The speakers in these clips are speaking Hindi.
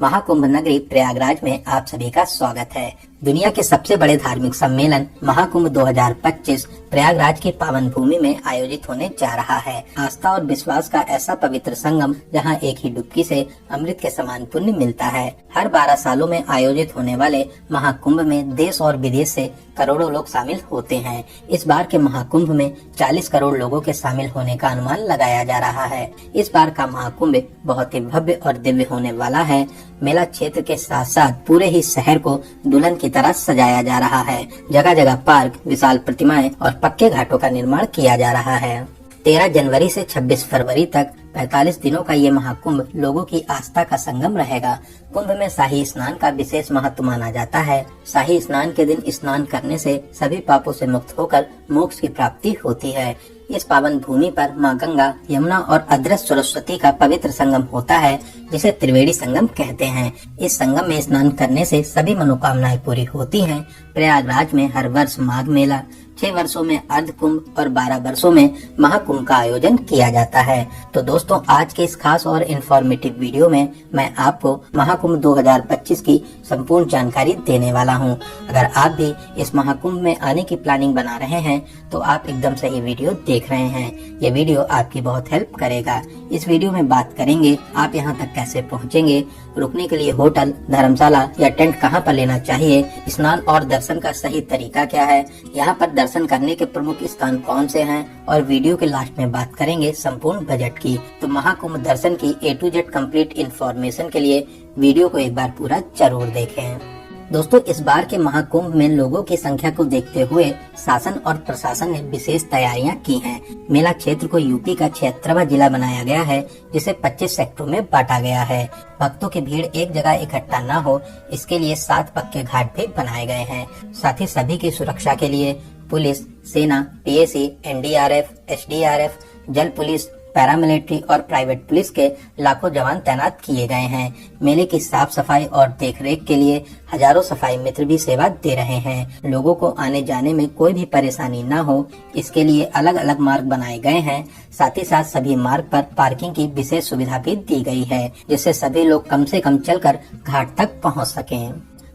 महाकुंभ नगरी प्रयागराज में आप सभी का स्वागत है। दुनिया के सबसे बड़े धार्मिक सम्मेलन महाकुंभ 2025 प्रयागराज की पावन भूमि में आयोजित होने जा रहा है। आस्था और विश्वास का ऐसा पवित्र संगम जहां एक ही डुबकी से अमृत के समान पुण्य मिलता है। हर 12 सालों में आयोजित होने वाले महाकुंभ में देश और विदेश से करोड़ों लोग शामिल होते हैं। इस बार के महाकुंभ में 40 करोड़ लोगों के शामिल होने का अनुमान लगाया जा रहा है। इस बार का महाकुंभ बहुत ही भव्य और दिव्य होने वाला है। मेला क्षेत्र के साथ साथ पूरे ही शहर को दुल्हन की तरह सजाया जा रहा है। जगह जगह पार्क, विशाल प्रतिमाएं और पक्के घाटों का निर्माण किया जा रहा है। 13 जनवरी से 26 फरवरी तक 45 दिनों का ये महाकुंभ लोगों की आस्था का संगम रहेगा। कुंभ में शाही स्नान का विशेष महत्व माना जाता है। शाही स्नान के दिन स्नान करने से सभी पापों से मुक्त होकर मोक्ष की प्राप्ति होती है। इस पावन भूमि पर माँ गंगा, यमुना और अदृश्य सरस्वती का पवित्र संगम होता है, जिसे त्रिवेणी संगम कहते हैं। इस संगम में स्नान करने से सभी मनोकामनाएं पूरी होती हैं। प्रयागराज में हर वर्ष माघ मेला, 6 वर्षों में अर्ध कुंभ और 12 वर्षों में महाकुंभ का आयोजन किया जाता है। तो दोस्तों, आज के इस खास और इन्फॉर्मेटिव वीडियो में मैं आपको महाकुंभ 2025 की संपूर्ण जानकारी देने वाला हूं। अगर आप भी इस महाकुंभ में आने की प्लानिंग बना रहे हैं तो आप एकदम सही वीडियो देख रहे हैं। ये वीडियो आपकी बहुत हेल्प करेगा। इस वीडियो में बात करेंगे आप यहाँ तक कैसे पहुँचेंगे, रुकने के लिए होटल, धर्मशाला या टेंट कहाँ पर लेना चाहिए, स्नान और दर्शन का सही तरीका क्या है, यहाँ पर दर्शन करने के प्रमुख स्थान कौन से हैं, और वीडियो के लास्ट में बात करेंगे संपूर्ण बजट की। तो महाकुंभ दर्शन की A to Z complete information के लिए वीडियो को एक बार पूरा जरूर देखें। दोस्तों, इस बार के महाकुंभ में लोगों की संख्या को देखते हुए शासन और प्रशासन ने विशेष तैयारियां की हैं। मेला क्षेत्र को यूपी का 76वां जिला बनाया गया है, जिसे 25 सेक्टरों में बांटा गया है। भक्तों की भीड़ एक जगह इकट्ठा न हो, इसके लिए 7 पक्के घाट भी बनाए गए हैं। साथ ही सभी की सुरक्षा के लिए पुलिस, सेना, PAC, NDRF, SDRF, जल पुलिस, पैरामिलिट्री और प्राइवेट पुलिस के लाखों जवान तैनात किए गए हैं। मेले की साफ सफाई और देखरेख के लिए हजारों सफाई मित्र भी सेवा दे रहे हैं। लोगों को आने जाने में कोई भी परेशानी न हो, इसके लिए अलग अलग मार्ग बनाए गए हैं। साथ ही साथ सभी मार्ग पर पार्किंग की विशेष सुविधा भी दी गई है, जिससे सभी लोग कम से कम चलकर घाट तक पहुँच सकें।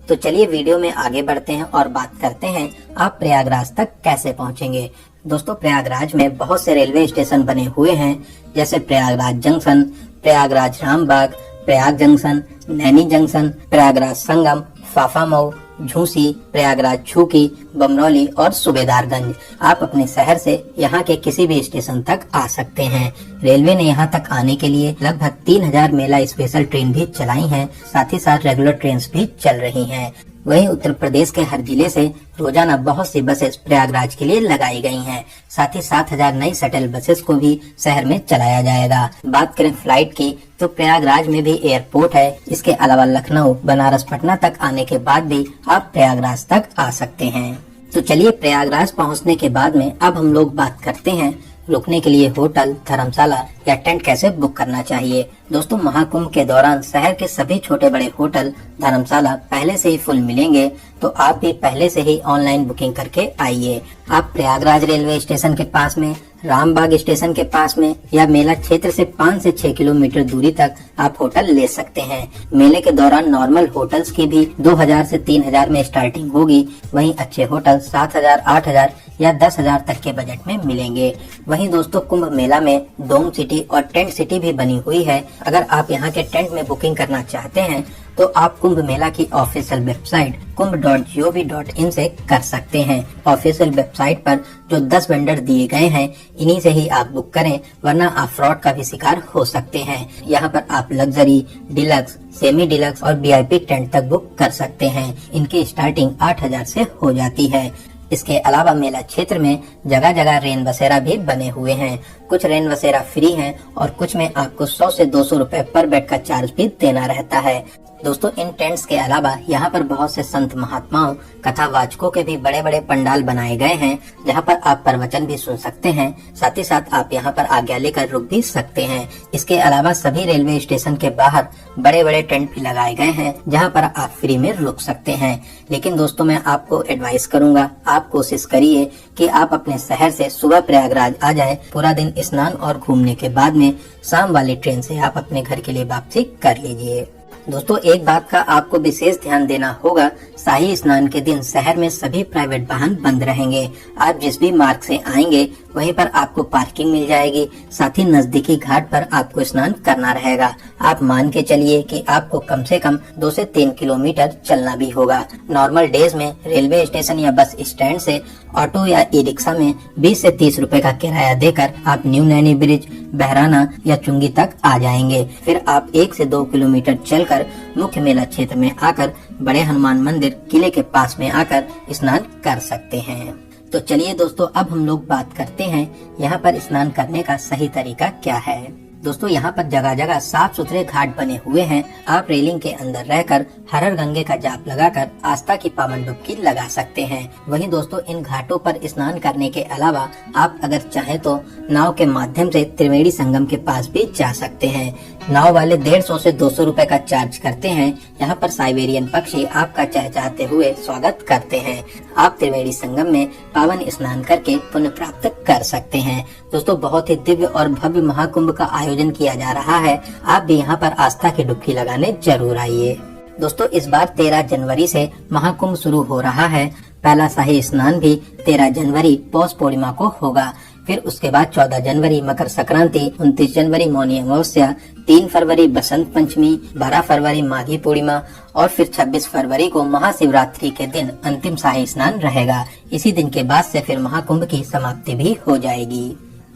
तो चलिए वीडियो में आगे बढ़ते हैं और बात करते हैं आप प्रयागराज तक कैसे पहुंचेंगे। दोस्तों, प्रयागराज में बहुत से रेलवे स्टेशन बने हुए हैं, जैसे Prayagraj junction, Prayagraj Rambagh, Prayag junction, Naini junction, Prayagraj Sangam, Phaphamau, Jhusi, Prayagraj Chheoki, Bamrauli और सूबेदारगंज। आप अपने शहर से यहाँ के किसी भी स्टेशन तक आ सकते हैं। रेलवे ने यहाँ तक आने के लिए लगभग 3000 मेला स्पेशल ट्रेन भी चलाई हैं। साथ ही साथ रेगुलर ट्रेन भी चल रही हैं। वहीं उत्तर प्रदेश के हर जिले से रोजाना बहुत सी बसेस प्रयागराज के लिए लगाई गई हैं। साथ ही 7000 नई शटल बसेस को भी शहर में चलाया जाएगा। बात करें फ्लाइट की, तो प्रयागराज में भी एयरपोर्ट है। इसके अलावा लखनऊ, बनारस, पटना तक आने के बाद भी आप प्रयागराज तक आ सकते हैं। तो चलिए, प्रयागराज पहुंचने के बाद में अब हम लोग बात करते हैं रुकने के लिए होटल, धर्मशाला या टेंट कैसे बुक करना चाहिए। दोस्तों, महाकुंभ के दौरान शहर के सभी छोटे बड़े होटल, धर्मशाला पहले से ही फुल मिलेंगे, तो आप भी पहले से ही ऑनलाइन बुकिंग करके आइए। आप प्रयागराज रेलवे स्टेशन के पास में, रामबाग स्टेशन के पास में या मेला क्षेत्र से 5 से 6 किलोमीटर दूरी तक आप होटल ले सकते हैं। मेले के दौरान नॉर्मल होटल्स की भी 2000 से 3000 में स्टार्टिंग होगी। वहीं अच्छे होटल 7000, 8000 या 10,000 तक के बजट में मिलेंगे। वहीं दोस्तों, कुंभ मेला में डोम सिटी और टेंट सिटी भी बनी हुई है। अगर आप यहाँ के टेंट में बुकिंग करना चाहते हैं तो आप कुंभ मेला की ऑफिशियल वेबसाइट kumbh.gov.in से कर सकते हैं। ऑफिशियल वेबसाइट पर जो 10 वेंडर दिए गए हैं, इन्हीं से ही आप बुक करें, वरना आप फ्रॉड का भी शिकार हो सकते हैं। यहाँ पर आप लग्जरी, डिलक्स, सेमी डिलक्स और VIP टेंट तक बुक कर सकते हैं। इनकी स्टार्टिंग 8000 से हो जाती है। इसके अलावा मेला क्षेत्र में जगह जगह रेन बसेरा भी बने हुए हैं। कुछ रेन बसेरा फ्री हैं और कुछ में आपको 100 से 200 रुपए पर बेड का चार्ज भी देना रहता है। दोस्तों, इन टेंट्स के अलावा यहाँ पर बहुत से संत महात्माओं, कथावाचकों के भी बड़े बड़े पंडाल बनाए गए हैं, जहाँ पर आप प्रवचन भी सुन सकते हैं। साथ ही साथ आप यहाँ पर आज्ञा लेकर रुक भी सकते हैं। इसके अलावा सभी रेलवे स्टेशन के बाहर बड़े बड़े टेंट भी लगाए गए हैं, जहाँ पर आप फ्री में रुक सकते हैं। लेकिन दोस्तों, मैं आपको एडवाइस करूंगा, आप कोशिश करिए कि आप अपने शहर से सुबह प्रयागराज आ जाएं। पूरा दिन स्नान और घूमने के बाद में शाम वाली ट्रेन से आप अपने घर के लिए वापसी कर लीजिए। दोस्तों एक बात का आपको विशेष ध्यान देना होगा, शाही स्नान के दिन शहर में सभी प्राइवेट वाहन बंद रहेंगे। आप जिस भी मार्ग से आएंगे वहीं पर आपको पार्किंग मिल जाएगी। साथ ही नजदीकी घाट पर आपको स्नान करना रहेगा। आप मान के चलिए कि आपको कम से कम 2 से 3 किलोमीटर चलना भी होगा। नॉर्मल डेज में रेलवे स्टेशन या बस स्टैंड से ऑटो या ई रिक्शा में 20 से 30 रुपए का किराया देकर आप न्यू नैनी ब्रिज, बहराना या चुंगी तक आ जाएंगे। फिर आप 1 से 2 किलोमीटर चलकर मुख्य मेला क्षेत्र में आकर बड़े हनुमान मंदिर किले के पास में आकर स्नान कर सकते हैं। तो चलिए दोस्तों, अब हम लोग बात करते हैं यहाँ पर स्नान करने का सही तरीका क्या है। दोस्तों यहाँ पर जगह जगह साफ सुथरे घाट बने हुए हैं। आप रेलिंग के अंदर रहकर हर हर गंगे का जाप लगाकर आस्था की पावन डुबकी लगा सकते हैं। वहीं दोस्तों इन घाटों पर स्नान करने के अलावा आप अगर चाहें तो नाव के माध्यम से त्रिवेणी संगम के पास भी जा सकते हैं। नाव वाले 150 से 200 रुपए का चार्ज करते हैं। यहाँ पर साइबेरियन पक्षी आपका चहचहाते हुए स्वागत करते हैं। आप त्रिवेणी संगम में पावन स्नान करके पुण्य प्राप्त कर सकते हैं। दोस्तों बहुत ही दिव्य और भव्य महाकुंभ का आयोजन किया जा रहा है। आप भी यहाँ पर आस्था की डुबकी लगाने जरूर आइए। दोस्तों इस बार 13 जनवरी से महाकुंभ शुरू हो रहा है। पहला शाही स्नान भी 13 जनवरी पौष पूर्णिमा को होगा। फिर उसके बाद 14 जनवरी मकर संक्रांति, 29 जनवरी मौनी अमावस्या, 3 फरवरी बसंत पंचमी, 12 फरवरी माघी पूर्णिमा और फिर 26 फरवरी को महाशिवरात्रि के दिन अंतिम शाही स्नान रहेगा। इसी दिन के बाद से फिर महाकुंभ की समाप्ति भी हो जाएगी।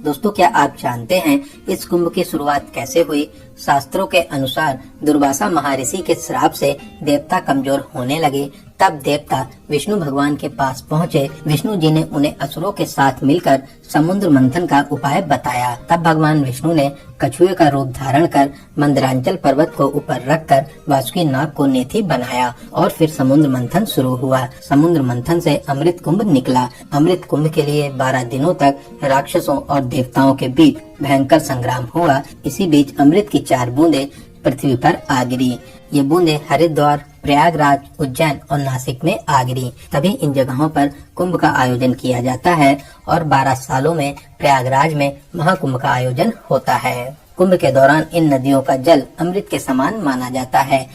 दोस्तों क्या आप जानते हैं इस कुंभ की शुरुआत कैसे हुई? शास्त्रों के अनुसार दुर्वासा महर्षि के श्राप से देवता कमजोर होने लगे। तब देवता विष्णु भगवान के पास पहुँचे। विष्णु जी ने उन्हें असुरों के साथ मिलकर समुद्र मंथन का उपाय बताया। तब भगवान विष्णु ने कछुए का रूप धारण कर मंदरांचल पर्वत को ऊपर रखकर वासुकी नाग को नेति बनाया और फिर समुद्र मंथन शुरू हुआ। समुद्र मंथन से अमृत कुंभ निकला। अमृत कुंभ के लिए 12 दिनों तक राक्षसों और देवताओं के बीच भयंकर संग्राम हुआ। इसी बीच अमृत की 4 बूंदे पृथ्वी पर आ गिरी। ये बूंदे हरिद्वार, प्रयागराज, उज्जैन और नासिक में आ गिरी। तभी इन जगहों पर कुंभ का आयोजन किया जाता है और 12 सालों में प्रयागराज में महाकुंभ का आयोजन होता है। कुंभ के दौरान इन नदियों का जल अमृत के समान माना जाता है।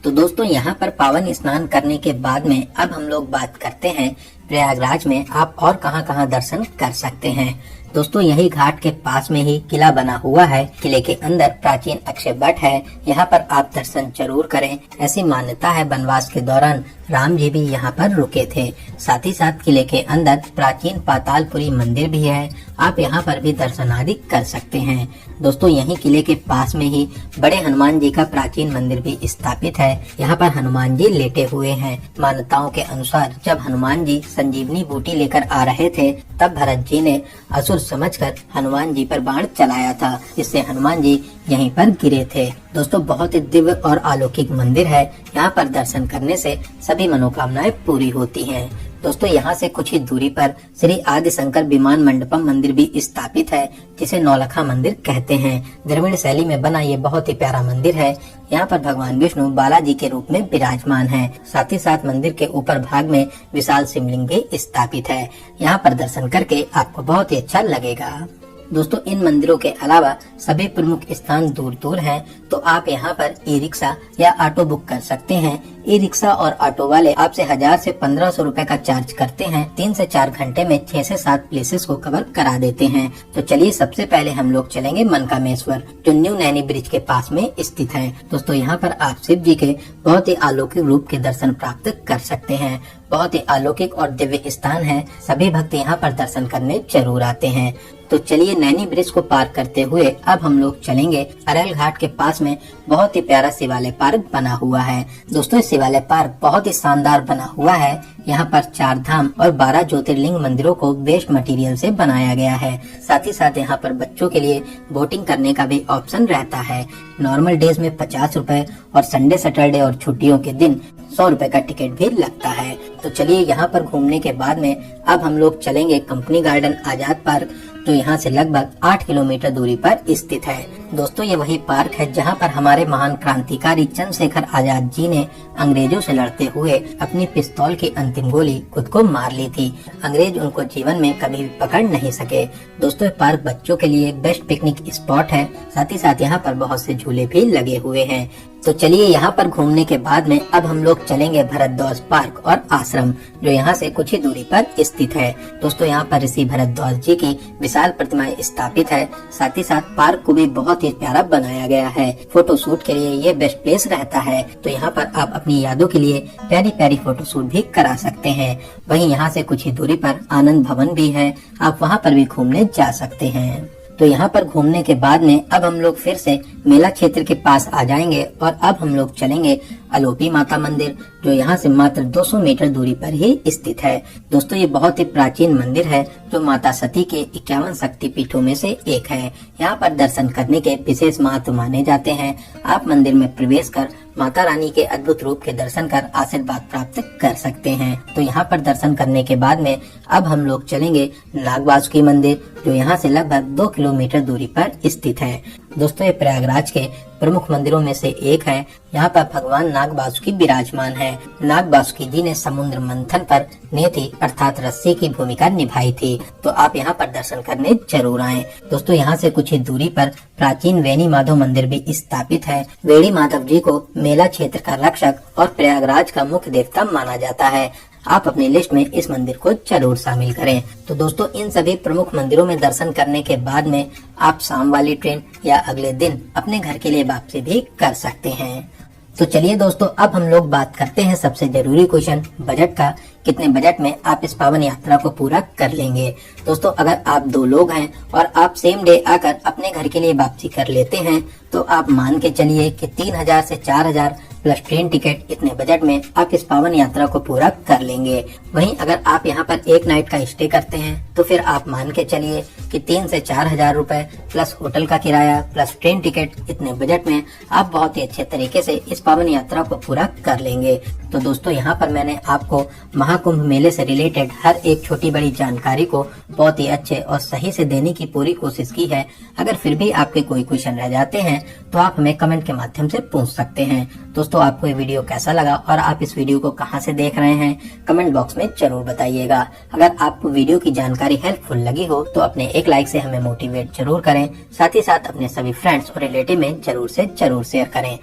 तो दोस्तों यहाँ पर पावन स्नान करने के बाद में अब हम लोग बात करते हैं प्रयागराज में आप और कहां दर्शन कर सकते हैं। दोस्तों यही घाट के पास में ही किला बना हुआ है। किले के अंदर प्राचीन अक्षय वट है। यहाँ पर आप दर्शन जरूर करें। ऐसी मान्यता है वनवास के दौरान राम जी भी यहाँ पर रुके थे। साथ ही साथ किले के अंदर प्राचीन पातालपुरी मंदिर भी है। आप यहाँ पर भी दर्शन आदि कर सकते हैं। दोस्तों यही किले के पास में ही बड़े हनुमान जी का प्राचीन मंदिर भी स्थापित है। यहाँ पर हनुमान जी लेटे हुए हैं। मान्यताओं के अनुसार जब हनुमान जी संजीवनी बूटी लेकर आ रहे थे तब भरत जी ने असुर समझकर हनुमान जी पर बाण चलाया था, जिससे हनुमान जी यहीं पर गिरे थे। दोस्तों बहुत ही दिव्य और अलौकिक मंदिर है। यहाँ पर दर्शन करने से सभी मनोकामनाएं पूरी होती हैं। दोस्तों यहाँ से कुछ ही दूरी पर श्री आदि शंकर विमान मंडपम मंदिर भी स्थापित है, जिसे नौलखा मंदिर कहते हैं। द्रविड़ शैली में बना ये बहुत ही प्यारा मंदिर है। यहाँ पर भगवान विष्णु बालाजी के रूप में विराजमान हैं। साथ ही साथ मंदिर के ऊपर भाग में विशाल शिवलिंग भी स्थापित है। यहाँ पर दर्शन करके आपको बहुत ही अच्छा लगेगा। दोस्तों इन मंदिरों के अलावा सभी प्रमुख स्थान दूर दूर हैं, तो आप यहाँ पर ई रिक्शा या ऑटो बुक कर सकते हैं। ई रिक्शा और ऑटो वाले आपसे 1000 से 1500 रुपए का चार्ज करते हैं। 3 से 4 घंटे में 6 से 7 प्लेसेस को कवर करा देते हैं। तो चलिए सबसे पहले हम लोग चलेंगे मनकामेश्वर, जो न्यू नैनी ब्रिज के पास में स्थित है। दोस्तों यहाँ पर आप शिव जी के बहुत ही अलौकिक रूप के दर्शन प्राप्त कर सकते हैं। बहुत ही अलौकिक और दिव्य स्थान है। सभी भक्त यहाँ पर दर्शन करने जरूर आते हैं। तो चलिए नैनी ब्रिज को पार करते हुए अब हम लोग चलेंगे अरैल घाट के पास में बहुत ही प्यारा शिवालय पार्क बना हुआ है। दोस्तों शिवालय पार्क बहुत ही शानदार बना हुआ है। यहाँ पर 4 धाम और 12 ज्योतिर्लिंग मंदिरों को वेस्ट मटेरियल से बनाया गया है। साथ ही साथ यहाँ पर बच्चों के लिए बोटिंग करने का भी ऑप्शन रहता है। नॉर्मल डेज में 50 रुपए और संडे सैटरडे और छुट्टियों के दिन 100 रुपए का टिकट भी लगता है। तो चलिए यहाँ पर घूमने के बाद में अब हम लोग चलेंगे कंपनी गार्डन आजाद पार्क, जो यहाँ से लगभग 8 किलोमीटर दूरी पर स्थित है। दोस्तों ये वही पार्क है जहाँ पर हमारे महान क्रांतिकारी चंद्रशेखर आजाद जी ने अंग्रेजों से लड़ते हुए अपनी पिस्तौल की अंतिम गोली खुद को मार ली थी। अंग्रेज उनको जीवन में कभी भी पकड़ नहीं सके। दोस्तों ये पार्क बच्चों के लिए बेस्ट पिकनिक स्पॉट है, साथ ही साथ यहाँ पर बहुत से झूले भी लगे हुए हैं। तो चलिए यहाँ पर घूमने के बाद में अब हम लोग चलेंगे भरद्वाज पार्क और आश्रम, जो यहाँ से कुछ ही दूरी पर स्थित है। दोस्तों यहाँ पर ऋषि भरद्वाज जी की विशाल प्रतिमाएं स्थापित है। साथ ही साथ पार्क को भी बहुत ही प्यारा बनाया गया है। फोटो शूट के लिए ये बेस्ट प्लेस रहता है। तो यहाँ पर आप अपनी यादों के लिए प्यारी प्यारी फोटो शूट भी करा सकते हैं। वहीं यहाँ से कुछ ही दूरी पर आनंद भवन भी है, आप वहाँ पर भी घूमने जा सकते हैं। तो यहाँ पर घूमने के बाद में अब हम लोग फिर से मेला क्षेत्र के पास आ जाएंगे और अब हम लोग चलेंगे अलोपी माता मंदिर, जो यहाँ से मात्र 200 मीटर दूरी पर ही स्थित है। दोस्तों ये बहुत ही प्राचीन मंदिर है, जो माता सती के 51 शक्ति पीठों में से एक है। यहाँ पर दर्शन करने के विशेष महत्व माने जाते हैं। आप मंदिर में प्रवेश कर माता रानी के अद्भुत रूप के दर्शन कर आशीर्वाद प्राप्त कर सकते हैं। तो यहाँ पर दर्शन करने के बाद में अब हम लोग चलेंगे नाग वासुकी मंदिर, जो यहाँ से लगभग 2 किलोमीटर दूरी पर स्थित है। दोस्तों ये प्रयागराज के प्रमुख मंदिरों में से एक है। यहाँ पर भगवान नाग वासुकी विराजमान है। नाग वासुकी जी ने समुद्र मंथन पर नेति अर्थात रस्सी की भूमिका निभाई थी। तो आप यहाँ पर दर्शन करने जरूर आएं। दोस्तों यहाँ से कुछ ही दूरी पर प्राचीन वेणी माधव मंदिर भी स्थापित है। वेणी माधव जी को मेला क्षेत्र का रक्षक और प्रयागराज का मुख्य देवता माना जाता है। आप अपनी लिस्ट में इस मंदिर को जरूर शामिल करें। तो दोस्तों इन सभी प्रमुख मंदिरों में दर्शन करने के बाद में आप शाम वाली ट्रेन या अगले दिन अपने घर के लिए वापसी भी कर सकते हैं। तो चलिए दोस्तों अब हम लोग बात करते हैं सबसे जरूरी क्वेश्चन बजट का। कितने बजट में आप इस पावन यात्रा को पूरा कर लेंगे। दोस्तों अगर आप 2 लोग हैं और आप सेम डे आकर अपने घर के लिए वापसी कर लेते हैं तो आप मान के चलिए कि 3000 से 4000 प्लस ट्रेन टिकट, इतने बजट में आप इस पावन यात्रा को पूरा कर लेंगे। वहीं अगर आप यहाँ पर एक नाइट का स्टे करते हैं तो फिर आप मान के चलिए कि 3 से 4000 रुपए प्लस होटल का किराया प्लस ट्रेन टिकट, इतने बजट में आप बहुत ही अच्छे तरीके से इस पावन यात्रा को पूरा कर लेंगे। तो दोस्तों यहाँ पर मैंने आपको महाकुंभ मेले से रिलेटेड हर एक छोटी बड़ी जानकारी को बहुत ही अच्छे और सही से देने की पूरी कोशिश की है। अगर फिर भी आपके कोई क्वेश्चन रह जाते हैं तो आप हमें कमेंट के माध्यम से पूछ सकते हैं। दोस्तों आपको ये वीडियो कैसा लगा और आप इस वीडियो को कहां से देख रहे हैं, कमेंट बॉक्स में जरूर बताइएगा। अगर आपको वीडियो की जानकारी हेल्पफुल लगी हो तो अपने एक लाइक से हमें मोटिवेट जरूर करें। साथ ही साथ अपने सभी फ्रेंड्स और रिलेटिव में जरूर से जरूर शेयर करें।